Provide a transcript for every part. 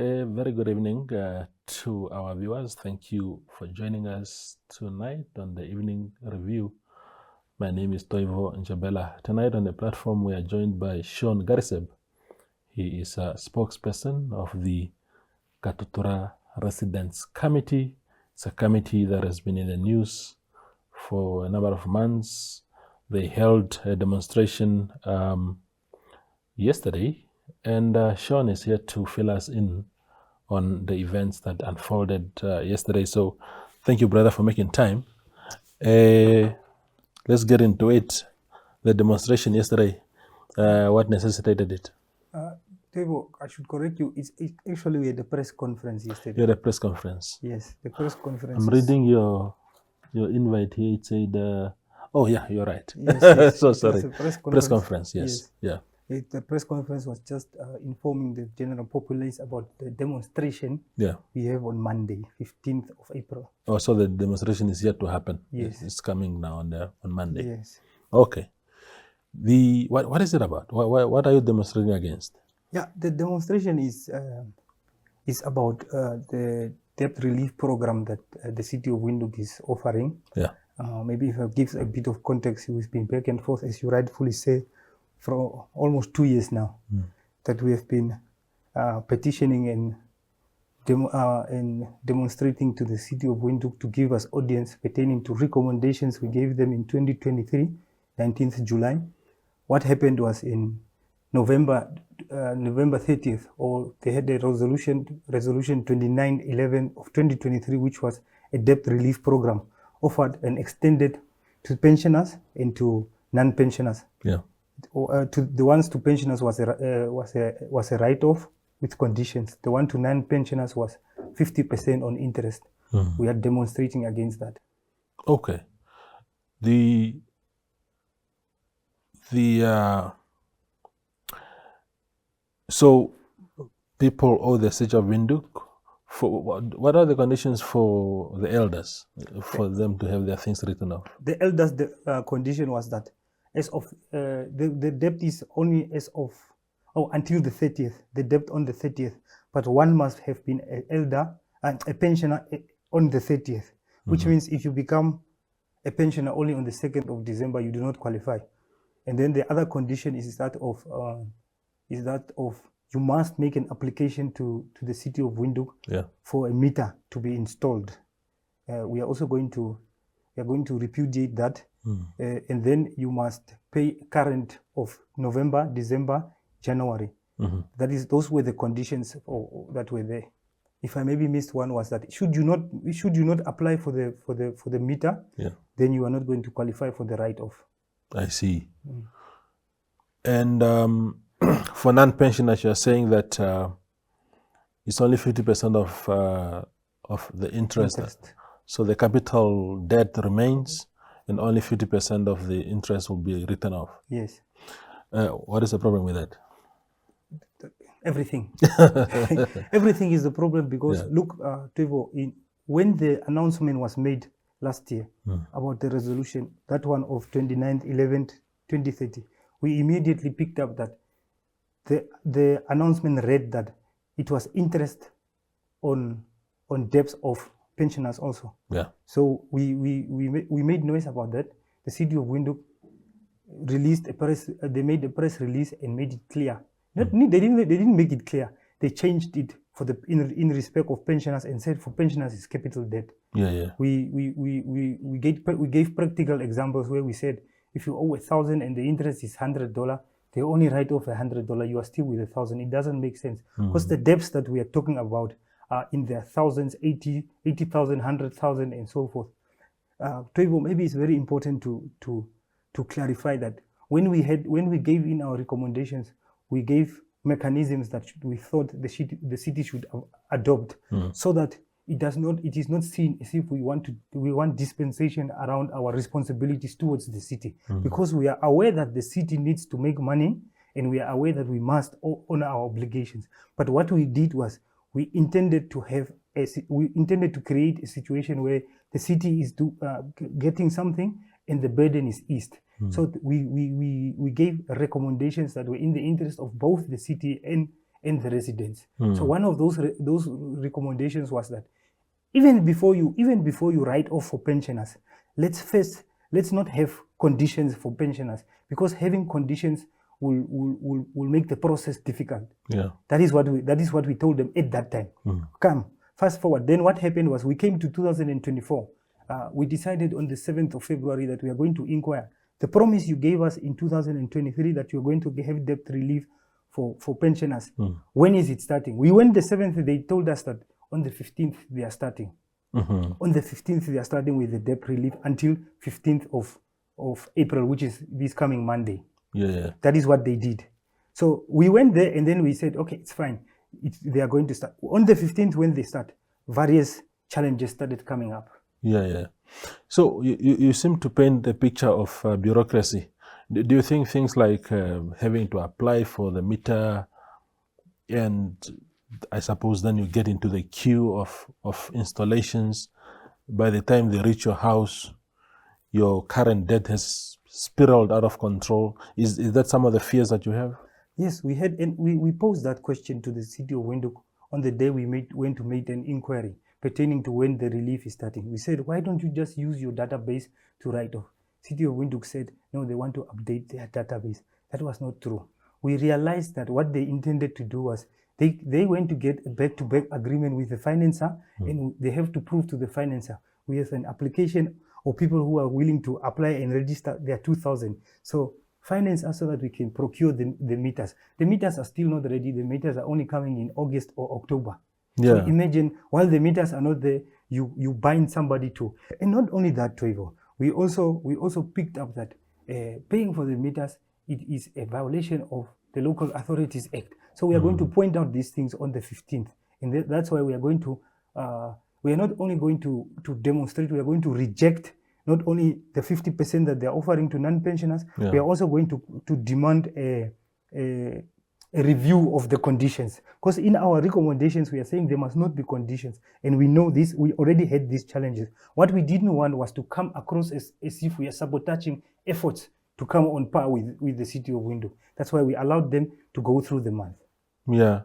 A very good evening to our viewers. Thank you for joining us tonight on the evening review. My name is Toivo Njabela. Tonight on the platform we are joined by Shaun Gariseb. He is a spokesperson of the Katutura Residents Committee. It's a committee that has been in the news for a number of months. They held a demonstration yesterday, and Shaun is here to fill us in on the events that unfolded yesterday. So thank you, brother, for making time. Let's get into it. The demonstration yesterday, what necessitated it? Tevo, I should correct you. It's actually we had a press conference yesterday. You had a press conference. Yes, the press conference. I'm reading your invite here. It said, oh yeah, you're right. Yes, So sorry. Press conference. Yes. Yeah. The press conference was just informing the general populace about the demonstration we have on Monday, 15th of April. Oh, so the demonstration is yet to happen. Yes. It's coming now on Monday. Yes. Okay. What is it about? What are you demonstrating against? Yeah, the demonstration is about the debt relief program that the City of Windhoek is offering. Yeah. Maybe if I give a bit of context, we've been back and forth, as you rightfully say, for almost 2 years now, that we have been petitioning and demonstrating to the City of Windhoek to give us audience pertaining to recommendations we gave them in 2023, 19th July. What happened was in November 30th, or they had a resolution 2911 of 2023, which was a debt relief program offered and extended to pensioners and to non-pensioners. Yeah. To the ones to pensioners was a write-off with conditions. The one to non-pensioners was 50% on interest. We are demonstrating against that. Okay. So people owe the City of Windhoek. For what are the conditions for the elders for them to have their things written off? The elders' condition was that as of the debt is only as of until the 30th. The debt on the 30th, but one must have been an elder and a pensioner on the 30th, which means if you become a pensioner only on the 2nd of December, you do not qualify. And then the other condition is that of you must make an application to the City of Windhoek for a meter to be installed. We are also going to repudiate that, and then you must pay current of November, December, January. Those were the conditions that were there. If I maybe missed one, was that should you not apply for the meter, then you are not going to qualify for the write-off. I see. And for non-pensioners, you're saying that it's only 50% of the interest. So the capital debt remains, and only 50% of the interest will be written off. Yes. What is the problem with that? Everything. Everything is the problem because look, Tevo, when the announcement was made last year about the resolution, that one of 29/11/2030, we immediately picked up that the announcement read that it was interest on debts of pensioners also. Yeah. So we made noise about that. The City of Windhoek released a press. They made a press release and made it clear. They didn't make it clear. They changed it for in respect of pensioners and said for pensioners it's capital debt. Yeah. We gave practical examples where we said if you owe 1,000 and the interest is $100, they only write off $100. You are still with 1,000. It doesn't make sense because the debts that we are talking about are in their thousands, 80,000, 100,000, and so forth. Trevo, maybe it's very important to clarify that when we gave in our recommendations, we gave mechanisms that we thought the city should adopt, so that it is not seen as if we want dispensation around our responsibilities towards the city, because we are aware that the city needs to make money, and we are aware that we must honor our obligations. But what we did was we intended to create a situation where the city is getting something and the burden is eased. So we gave recommendations that were in the interest of both the city and and the residents. So one of those recommendations was that even before you write off for pensioners, let's not have conditions for pensioners, because having conditions will make the process difficult. Yeah. That is what we told them at that time. Come, fast forward. Then what happened was we came to 2024. We decided on the 7th of February that we are going to inquire. The promise you gave us in 2023 that you're going to have debt relief for pensioners. When is it starting? We went the 7th, they told us that on the 15th they are starting. On the 15th they are starting with the debt relief until 15th of April, which is this coming Monday. Yeah. That is what they did. So we went there and then we said, okay, it's fine. They are going to start. On the 15th when they start, various challenges started coming up. Yeah. So you seem to paint the picture of bureaucracy. Do you think things like having to apply for the meter, and I suppose then you get into the queue of installations, by the time they reach your house, your current debt has spiraled out of control? Is that some of the fears that you have? Yes, we had, and we posed that question to the City of Windhoek on the day we went to make an inquiry pertaining to when the relief is starting. We said, why don't you just use your database to write off? City of Windhoek said, no, they want to update their database. That was not true. We realized that what they intended to do was they went to get a back-to-back agreement with the financer, and they have to prove to the financer we have an application or people who are willing to apply and register their 2,000. So finance us so that we can procure the meters. The meters are still not ready. The meters are only coming in August or October. Yeah. So imagine, while the meters are not there, you bind somebody to. And not only that, Toivo, we also picked up that paying for the meters, it is a violation of the Local Authorities Act. So we are going to point out these things on the 15th. And that's why we are going to, we are not only going to demonstrate, we are going to reject not only the 50% that they are offering to non-pensioners, we are also going to demand a review of the conditions. Because in our recommendations, we are saying there must not be conditions. And we know this, we already had these challenges. What we didn't want was to come across as if we are sabotaging efforts to come on par with the City of Windhoek. That's why we allowed them to go through the month. Yeah.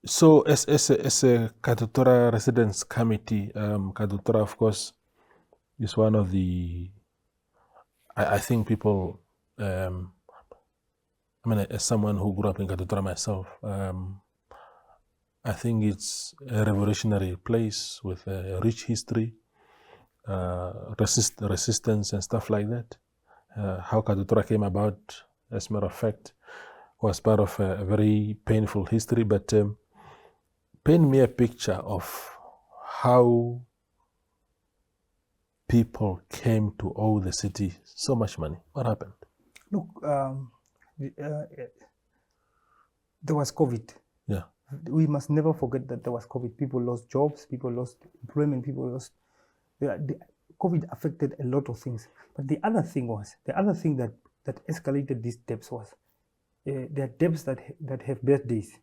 So as a Katutura Residents Committee, Katutura, of course, is one of the, I think people, I mean, as someone who grew up in Katutura myself, I think it's a revolutionary place with a rich history, resistance and stuff like that. How Katutura came about, as a matter of fact, was part of a very painful history, but paint me a picture of how people came to owe the city so much money. What happened? Look, there was COVID. Yeah. We must never forget that there was COVID. People lost jobs, people lost employment, people lost... COVID affected a lot of things. But the other thing that escalated these debts was, there are debts that have birthdays.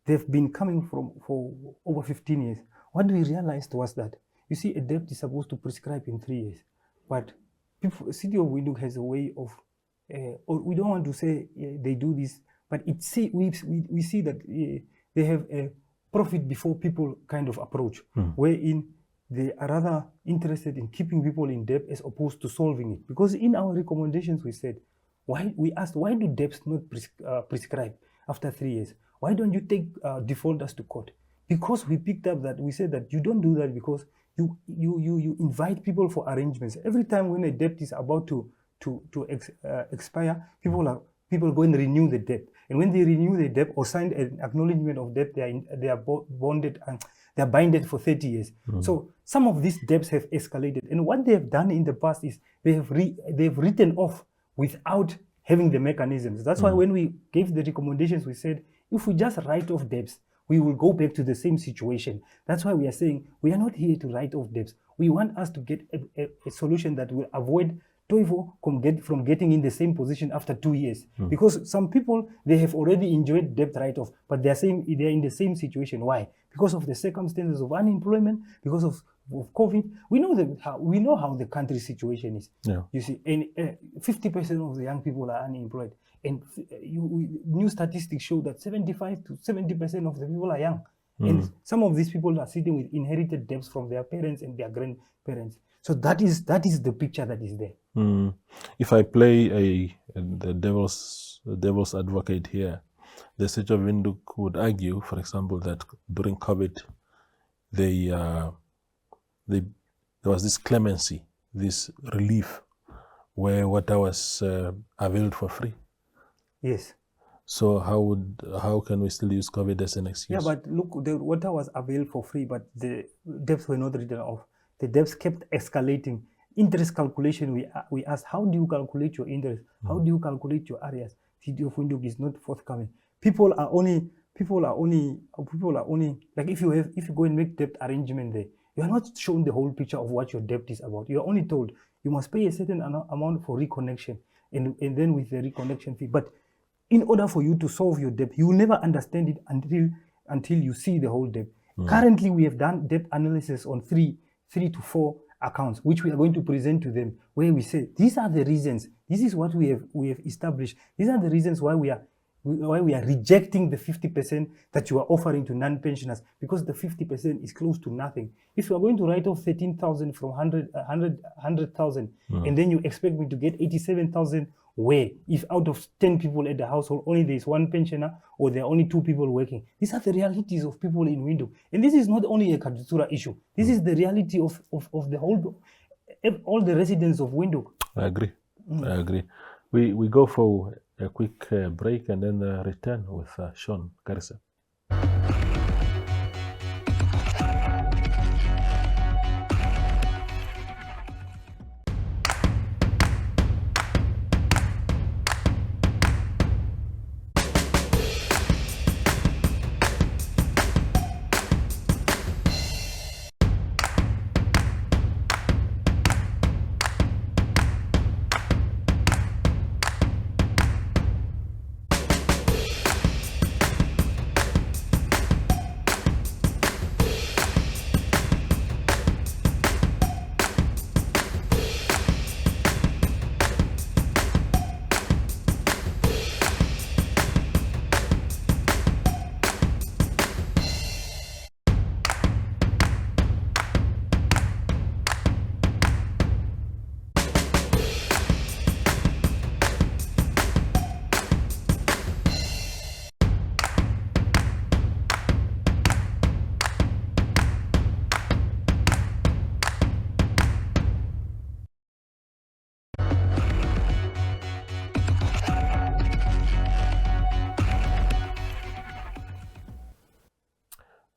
They've been coming for over 15 years. What we realized was that, you see, a debt is supposed to prescribe in 3 years. But City of Windhoek has a way of, or we don't want to say they do this, but we see that they have a profit before people kind of approach, wherein they are rather interested in keeping people in debt as opposed to solving it. Because in our recommendations we said, we asked, why do debts not prescribe after 3 years? Why don't you take defaulters to court? Because we picked up that, we said that you don't do that because you invite people for arrangements. Every time when a debt is about to expire, people go and renew the debt. And when they renew the debt or sign an acknowledgement of debt, they are bonded and they are binded for 30 years. So some of these debts have escalated. And what they have done in the past is they have written off without having the mechanisms. That's why when we gave the recommendations, we said, if we just write off debts, we will go back to the same situation. That's why we are saying we are not here to write off debts. We want us to get a solution that will avoid Toivo from getting in the same position after 2 years. Because some people, they have already enjoyed debt write-off, but they are saying they're in the same situation. Why? Because of the circumstances of unemployment, because of COVID. We know how the country's situation is. Yeah. You see, and 50% of the young people are unemployed. And new statistics show that 75 to 70% of the people are young. And some of these people are sitting with inherited debts from their parents and their grandparents. So that is the picture that is there. If I play the devil's advocate here, the City of Windhoek would argue, for example, that during COVID, there was this clemency, this relief, where water was availed for free. Yes. So how can we still use COVID as an excuse? Yeah, but look, the water was availed for free, but the debts were not written off. The debts kept escalating. Interest calculation, we asked, how do you calculate your interest? How do you calculate your areas? City of Windhoek is not forthcoming. People are only like, if you go and make debt arrangement there, you are not shown the whole picture of what your debt is about. You are only told you must pay a certain amount for reconnection, and then with the reconnection fee. But in order for you to solve your debt, you will never understand it until you see the whole debt. Currently, we have done debt analysis on three to four accounts, which we are going to present to them, where we say these are the reasons. This is what we have established. These are the reasons why we are rejecting the 50% that you are offering to non-pensioners, because the 50% is close to nothing. If you are going to write off 13,000 from 100,000, and then you expect me to get 87,000, where if out of 10 people at the household only there is one pensioner, or there are only 2 people working? These are the realities of people in Windhoek, and this is not only a Katutura issue. This is the reality of the whole, all the residents of Windhoek. I agree. I agree. We go for a quick break and then return with Shaun Gariseb.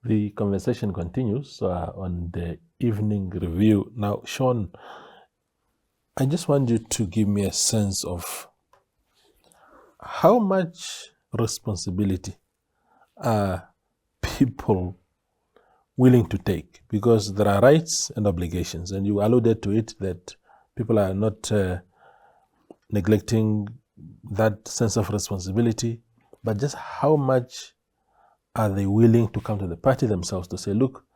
The conversation continues on the evening review. Now, Shaun, I just want you to give me a sense of how much responsibility are people willing to take, because there are rights and obligations, and you alluded to it that people are not neglecting that sense of responsibility, but just how much are they willing to come to the party themselves to say, look,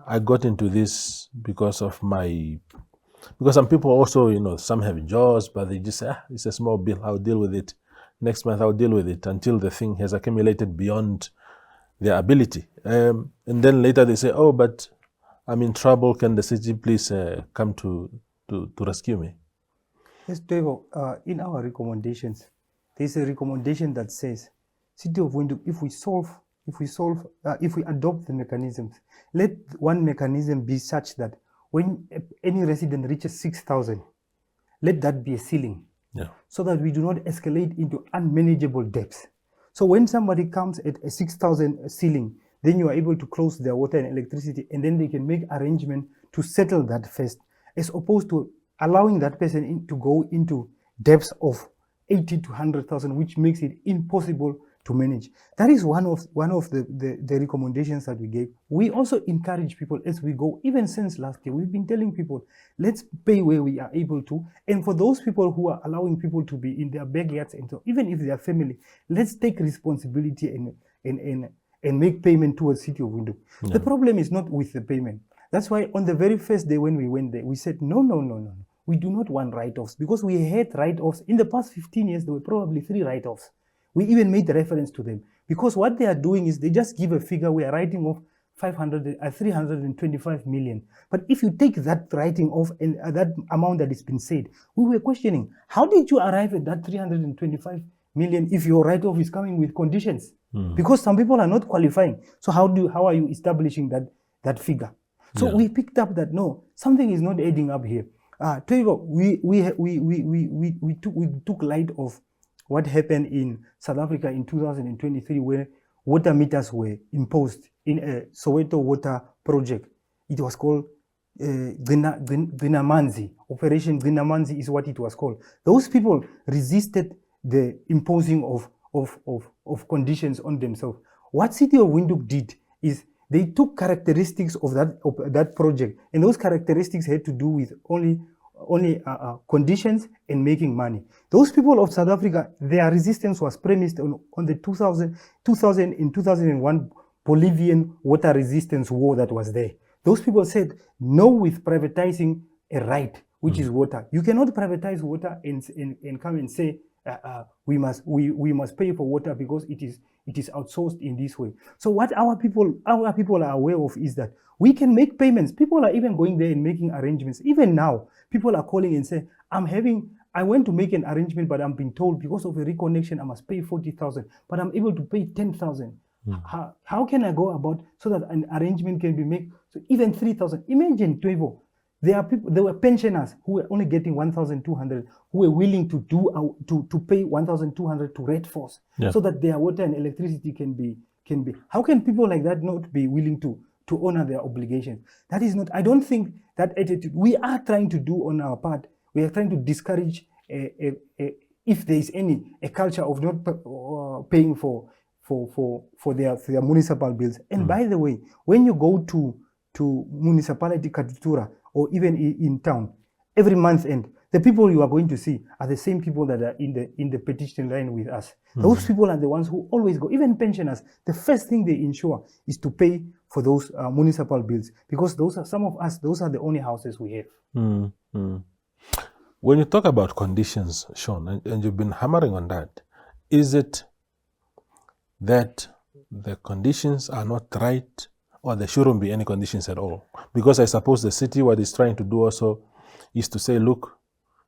I got into this because of because some people also, some have jobs, but they just say, it's a small bill, I'll deal with it. Next month I'll deal with it, until the thing has accumulated beyond their ability. And then later they say, oh, but I'm in trouble, can the city please come to rescue me? Yes, Devo, in our recommendations, there's a recommendation that says, City of Windhoek, if we adopt the mechanisms, let one mechanism be such that when any resident reaches 6,000, let that be a ceiling, so that we do not escalate into unmanageable debts. So when somebody comes at a 6,000 ceiling, then you are able to close their water and electricity, and then they can make arrangement to settle that first, as opposed to allowing that person to go into debts of 80 to 100,000, which makes it impossible to manage. That is one of the recommendations that we gave. We also encourage people as we go. Even since last year, we've been telling people, let's pay where we are able to. And for those people who are allowing people to be in their backyards, and so even if they are family, let's take responsibility and make payment towards City of Windhoek. The problem is not with the payment. That's why on the very first day when we went there, we said, no. we do not want write-offs, because we had write-offs. In the past 15 years, there were probably 3 write-offs. We even made reference to them, because what they are doing is they just give a figure, we are writing off 325 million. But if you take that writing off and that amount that has been said, we were questioning, how did you arrive at that 325 million if your write-off is coming with conditions? Because some people are not qualifying. So how are you establishing that figure? So we picked up that no, something is not adding up here. We took light of what happened in South Africa in 2023, where water meters were imposed in a Soweto water project. It was called Grinamanzi. Operation Grinamanzi is what it was called. Those people resisted the imposing of conditions on themselves. What City of Windhoek did is they took characteristics of that project, and those characteristics had to do with only conditions and making money. Those people of South Africa, their resistance was premised on the 2000 and 2001 Bolivian water resistance war that was there. Those people said no with privatizing a right, which is water. You cannot privatize water and come and say we must pay for water because it is outsourced in this way. So what our people are aware of is that we can make payments. People are even going there and making arrangements. Even now, people are calling and saying, I went to make an arrangement, but I'm being told because of a reconnection, I must pay 40,000, but I'm able to pay 10,000. How can I go about so that an arrangement can be made? So even 3,000. Imagine, Tuevo, there were pensioners who were only getting 1,200, who were willing to pay 1,200 to Red Force, so that their water and electricity can be. How can people like that not be willing to honor their obligations? That is not. I don't think that attitude. We are trying to do on our part. We are trying to discourage if there is a culture of not paying for their municipal bills. And by the way, when you go to municipality Katutura or even in town, every month end, the people you are going to see are the same people that are in the petition line with us. Those people are the ones who always go. Even pensioners, the first thing they ensure is to pay for those municipal bills, because those are the only houses we have. When you talk about conditions, Shaun, and you've been hammering on that, is it that the conditions are not right, or there shouldn't be any conditions at all? Because I suppose the city, what it's trying to do also is to say, look,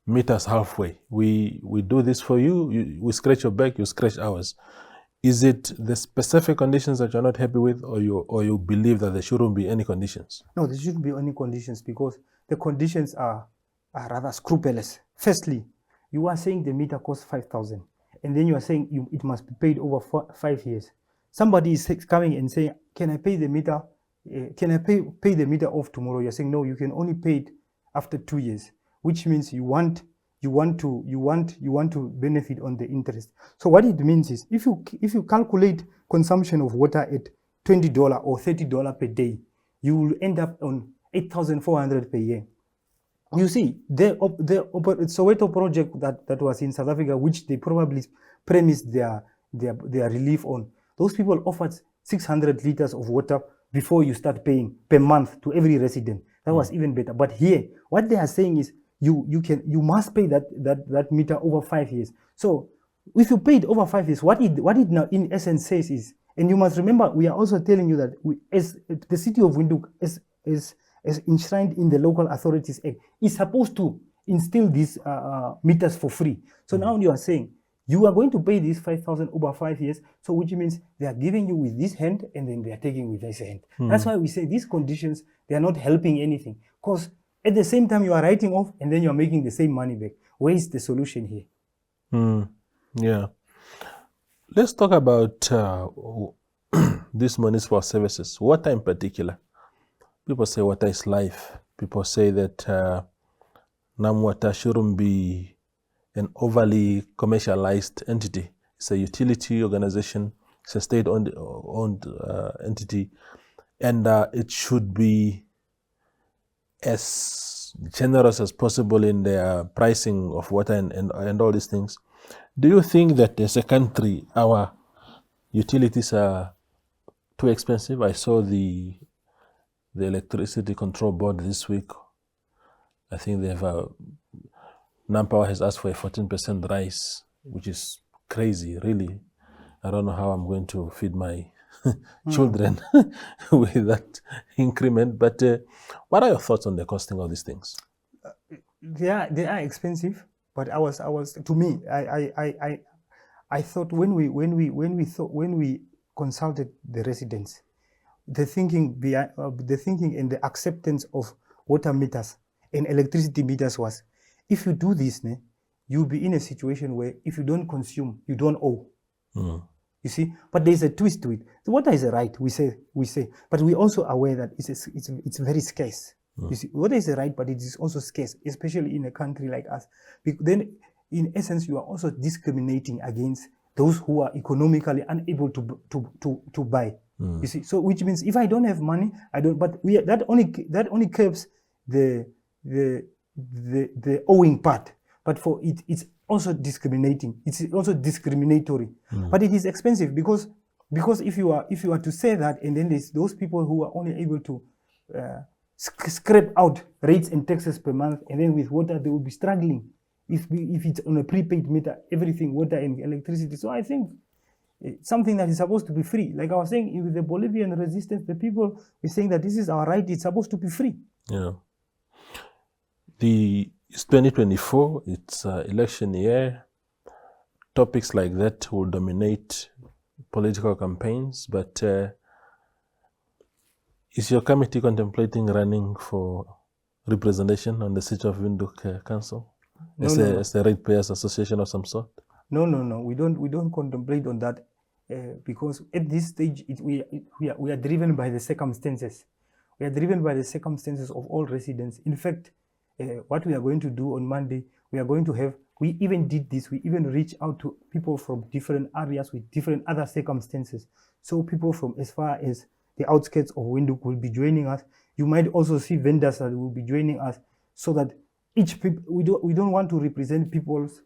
meet us halfway. We do this for you, we scratch your back, you scratch ours. Is it the specific conditions that you're not happy with, or you believe that there shouldn't be any conditions? No, there shouldn't be any conditions, because the conditions are rather scrupulous. Firstly, you are saying the meter costs 5,000, and then you are saying it must be paid over 5 years. Somebody is coming and saying, can I pay the meter? Can I pay the meter off tomorrow? You're saying no, you can only pay it after 2 years, which means you want to benefit on the interest. So what it means is, if you calculate consumption of water at $20 or $30 per day, you will end up on 8,400 per year. You see, the Soweto project that was in South Africa, which they probably premised their relief on, those people offered 600 liters of water before you start paying per month to every resident. That was even better. But here, what they are saying is you must pay that meter over 5 years. So if you pay it over 5 years, what it now in essence says is, and you must remember, we are also telling you that as the City of Windhoek is enshrined in the Local Authorities Act, is supposed to instill these meters for free. So now you are saying you are going to pay these 5,000 over 5 years, so which means they are giving you with this hand and then they are taking with this hand. That's why we say these conditions, they are not helping anything, because at the same time you are writing off and then you are making the same money back. Where is the solution here? Yeah. Let's talk about these municipal services, water in particular. People say water is life. People say that NamWater shouldn't be an overly commercialized entity. It's a utility organization. It's a state-owned entity, and it should be as generous as possible in their pricing of water and all these things. Do you think that as a country, our utilities are too expensive? I saw the Electricity Control Board this week. I think they have Manpower has asked for a 14% rise, which is crazy, really. I don't know how I'm going to feed my children with that increment. But what are your thoughts on the costing of these things? They are expensive, but I was to me, I thought when we consulted the residents, the thinking and the acceptance of water meters and electricity meters was, if you do this, you'll be in a situation where if you don't consume, you don't owe. You see, but there's a twist to it. The water is a right, we say, but we're also aware that it's very scarce. You see, water is a right, but it is also scarce, especially in a country like us. Then, in essence, you are also discriminating against those who are economically unable to buy. You see, so which means if I don't have money, I don't. But that only curbs the owing part. But for it's also discriminating. It's also discriminatory. But it is expensive because if you are to say that, and then there's those people who are only able to scrape out rates and taxes per month, and then with water they will be struggling if it's on a prepaid meter, everything, water and electricity. So I think it's something that is supposed to be free. Like I was saying, with the Bolivian resistance, the people are saying that this is our right, it's supposed to be free. Yeah. It's 2024, it's election year. Topics like that will dominate political campaigns, but is your committee contemplating running for representation on the City of Windhoek Council? As a ratepayers association of some sort? No. We don't contemplate on that because at this stage we are driven by the circumstances. We are driven by the circumstances of all residents. In fact, what we are going to do on Monday, we even did this. We even reached out to people from different areas with different other circumstances. So people from as far as the outskirts of Windhoek will be joining us. You might also see vendors that will be joining us, so that we don't want to represent people's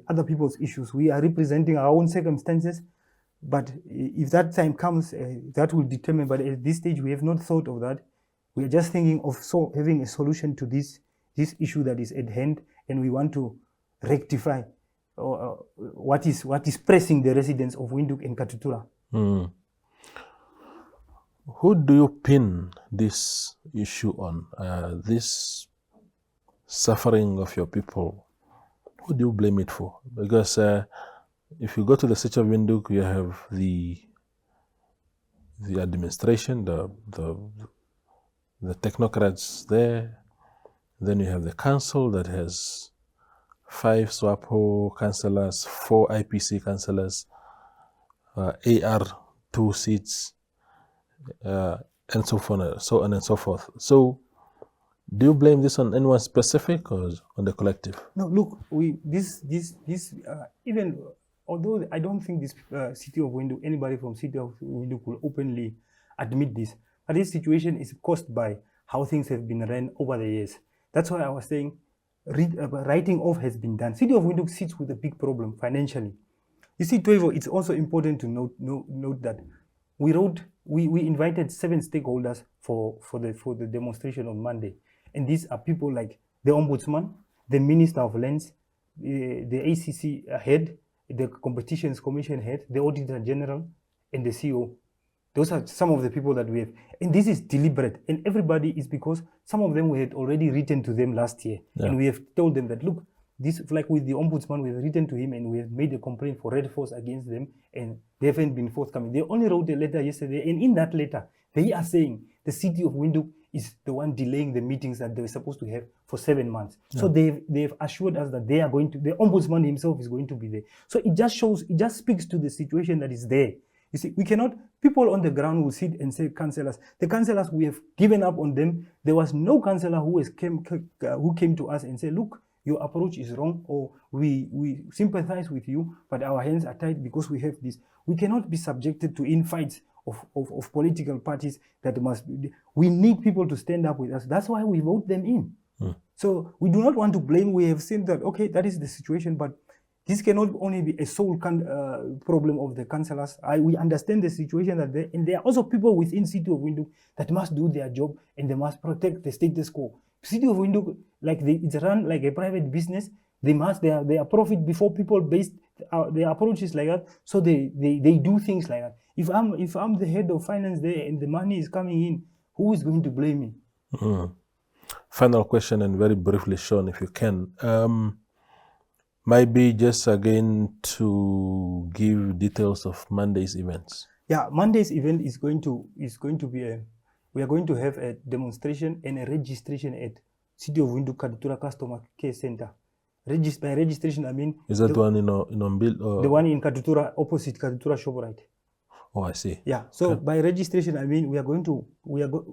other people's issues. We are representing our own circumstances, but if that time comes, that will determine. But at this stage, we have not thought of that. We are just thinking of having a solution to this issue that is at hand, and we want to rectify what is pressing the residents of Windhoek and Katutura. Who do you pin this issue on? This suffering of your people, who do you blame it for? Because if you go to the City of Windhoek, you have the administration, the technocrats there. Then you have the council that has 5 SWAPO councillors, 4 IPC councillors, AR 2 seats, and so on and so forth. So, do you blame this on anyone specific or on the collective? No, look, even although I don't think this City of Windhoek, anybody from City of Windhoek will openly admit this, but this situation is caused by how things have been run over the years. That's why I was saying writing off has been done. City of Windhoek sits with a big problem financially. You see, Toivo, it's also important to note that we invited 7 stakeholders for the demonstration on Monday. And these are people like the Ombudsman, the Minister of Lands, the ACC head, the Competitions Commission head, the Auditor General, and the CEO. Those are some of the people that we have. And this is deliberate. And everybody is because some of them we had already written to them last year. Yeah. And we have told them that, look, this, like with the Ombudsman, we have written to him and we have made a complaint for Red Force against them, and they haven't been forthcoming. They only wrote a letter yesterday, and in that letter, they are saying the City of Windhoek is the one delaying the meetings that they were supposed to have for 7 months. Yeah. So they've assured us that they are going to, the Ombudsman himself is going to be there. So it just speaks to the situation that is there. You see, we cannot, people on the ground will sit and say, councillors, the councillors, we have given up on them. There was no councillor who came to us and said, look, your approach is wrong, or we sympathize with you, but our hands are tied because we have this. We cannot be subjected to infights of political parties that must be. We need people to stand up with us. That's why we vote them in. So we do not want to blame. We have seen that, okay, that is the situation, but this cannot only be a sole problem of the councillors. We understand the situation and there are also people within City of Windhoek that must do their job and they must protect the status quo. City of Windhoek, like it's run like a private business. They must their profit before people based their approach is like that. So they do things like that. If I'm the head of finance there and the money is coming in, who is going to blame me? Final question, and very briefly, Shaun, if you can. Maybe just again to give details of Monday's events. Yeah, Monday's event is going to be we are going to have a demonstration and a registration at City of Windhoek Katutura Customer Care Center. By registration, I mean... Is that the one in Ombil? The one in Katutura, opposite Katutura ShopRite. Oh, I see. Yeah, so by registration, I mean we are going to,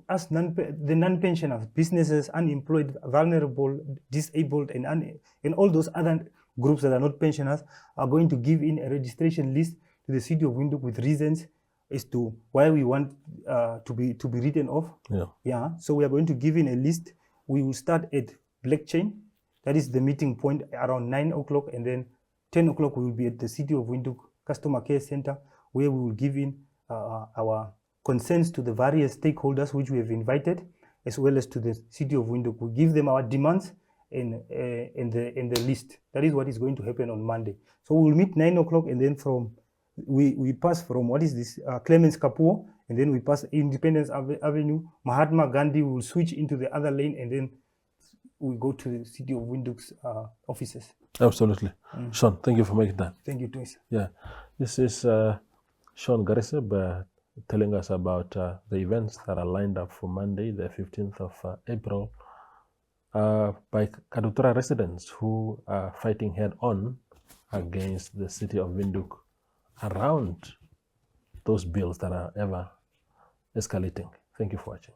as the non-pensioners, businesses, unemployed, vulnerable, disabled, and all those other groups that are not pensioners are going to give in a registration list to the City of Windhoek with reasons as to why we want to be written off. Yeah. So we are going to give in a list. We will start at Blockchain. That is the meeting point around 9 o'clock, and then 10 o'clock we will be at the City of Windhoek Customer Care Center, where we will give in our concerns to the various stakeholders which we have invited, as well as to the City of Windhoek. We give them our demands in the list. That is what is going to happen on Monday. So we will meet 9 o'clock, and then we pass from Clemens Kapuo, and then we pass Independence Avenue, Mahatma Gandhi. Will switch into the other lane, and then we go to the City of Windhoek's offices. Absolutely. Shaun, thank you for making that. Thank you, Twins. Yeah, this is Shaun Gariseb telling us about the events that are lined up for Monday, the 15th of April, by Katutura residents who are fighting head-on against the City of Windhoek around those bills that are ever escalating. Thank you for watching.